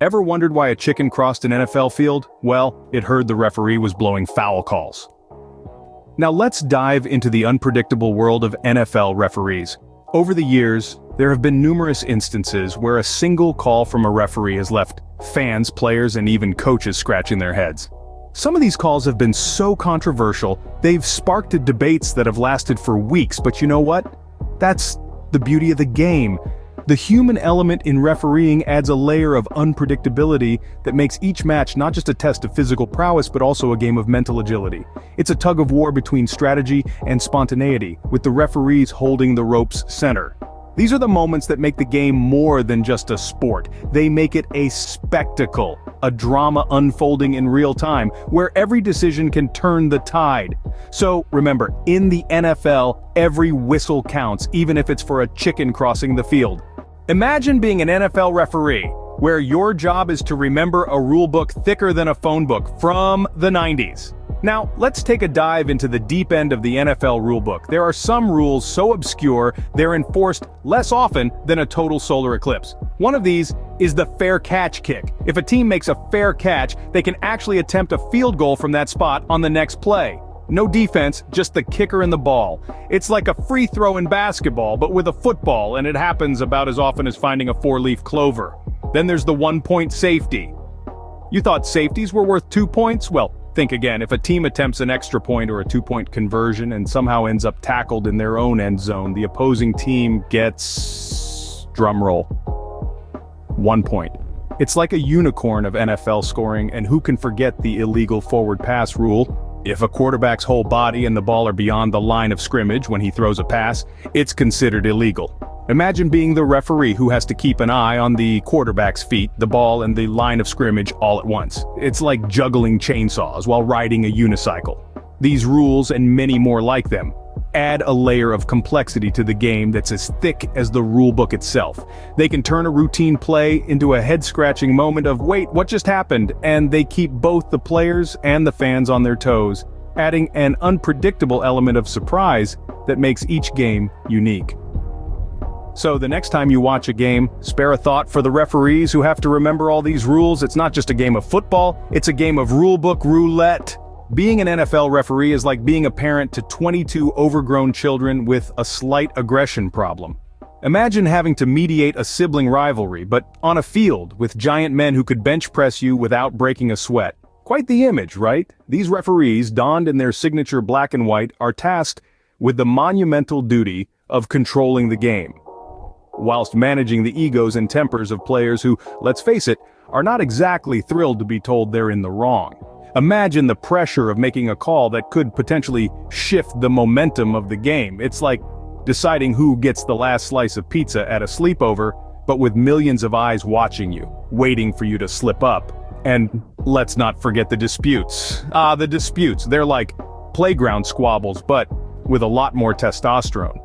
Ever wondered why a chicken crossed an NFL field? Well, it heard the referee was blowing foul calls. Now let's dive into the unpredictable world of NFL referees. Over the years, there have been numerous instances where a single call from a referee has left fans, players, and even coaches scratching their heads. Some of these calls have been so controversial, they've sparked debates that have lasted for weeks, but you know what? That's the beauty of the game. The human element in refereeing adds a layer of unpredictability that makes each match not just a test of physical prowess but also a game of mental agility. It's a tug of war between strategy and spontaneity, with the referees holding the rope's center. These are the moments that make the game more than just a sport. They make it a spectacle, a drama unfolding in real time, where every decision can turn the tide. So remember, in the NFL, every whistle counts, even if it's for a chicken crossing the field. Imagine being an NFL referee, where your job is to remember a rulebook thicker than a phone book from the 90s. Now, let's take a dive into the deep end of the NFL rulebook. There are some rules so obscure, they're enforced less often than a total solar eclipse. One of these is the fair catch kick. If a team makes a fair catch, they can actually attempt a field goal from that spot on the next play. No defense, just the kicker and the ball. It's like a free throw in basketball, but with a football, and it happens about as often as finding a four-leaf clover. Then there's the one-point safety. You thought safeties were worth 2 points? Well, think again. If a team attempts an extra point or a two-point conversion and somehow ends up tackled in their own end zone, the opposing team gets, drumroll, 1 point. It's like a unicorn of NFL scoring, and who can forget the illegal forward pass rule? If a quarterback's whole body and the ball are beyond the line of scrimmage when he throws a pass, it's considered illegal. Imagine being the referee who has to keep an eye on the quarterback's feet, the ball, and the line of scrimmage all at once. It's like juggling chainsaws while riding a unicycle. These rules, and many more like them, add a layer of complexity to the game that's as thick as the rulebook itself. They can turn a routine play into a head-scratching moment of, wait, what just happened? And they keep both the players and the fans on their toes, adding an unpredictable element of surprise that makes each game unique. So the next time you watch a game, spare a thought for the referees who have to remember all these rules. It's not just a game of football, it's a game of rulebook roulette. Being an NFL referee is like being a parent to 22 overgrown children with a slight aggression problem. Imagine having to mediate a sibling rivalry, but on a field with giant men who could bench press you without breaking a sweat. Quite the image, right? These referees, donned in their signature black and white, are tasked with the monumental duty of controlling the game, whilst managing the egos and tempers of players who, let's face it, are not exactly thrilled to be told they're in the wrong. Imagine the pressure of making a call that could potentially shift the momentum of the game. It's like deciding who gets the last slice of pizza at a sleepover, but with millions of eyes watching you, waiting for you to slip up. And let's not forget the disputes. The disputes. They're like playground squabbles, but with a lot more testosterone.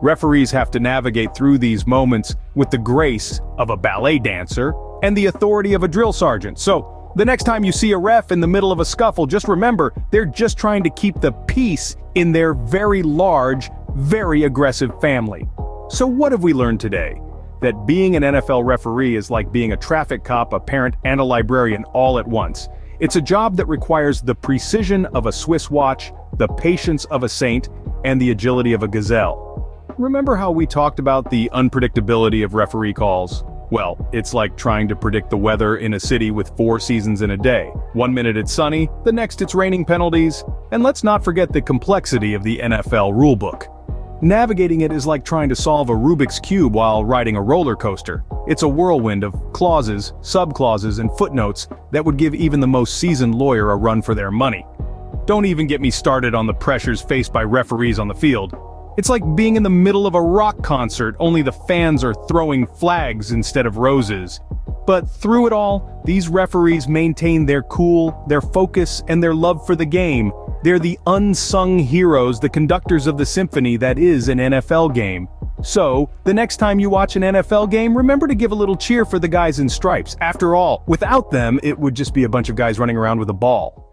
Referees have to navigate through these moments with the grace of a ballet dancer and the authority of a drill sergeant. So, the next time you see a ref in the middle of a scuffle, just remember, they're just trying to keep the peace in their very large, very aggressive family. So what have we learned today? That being an NFL referee is like being a traffic cop, a parent, and a librarian all at once. It's a job that requires the precision of a Swiss watch, the patience of a saint, and the agility of a gazelle. Remember how we talked about the unpredictability of referee calls? Well, it's like trying to predict the weather in a city with 4 seasons in a day. 1 minute it's sunny, the next it's raining penalties, and let's not forget the complexity of the NFL rulebook. Navigating it is like trying to solve a Rubik's Cube while riding a roller coaster. It's a whirlwind of clauses, subclauses, and footnotes that would give even the most seasoned lawyer a run for their money. Don't even get me started on the pressures faced by referees on the field. It's like being in the middle of a rock concert, only the fans are throwing flags instead of roses. But through it all, these referees maintain their cool, their focus, and their love for the game. They're the unsung heroes, the conductors of the symphony that is an NFL game. So, the next time you watch an NFL game, remember to give a little cheer for the guys in stripes. After all, without them, it would just be a bunch of guys running around with a ball.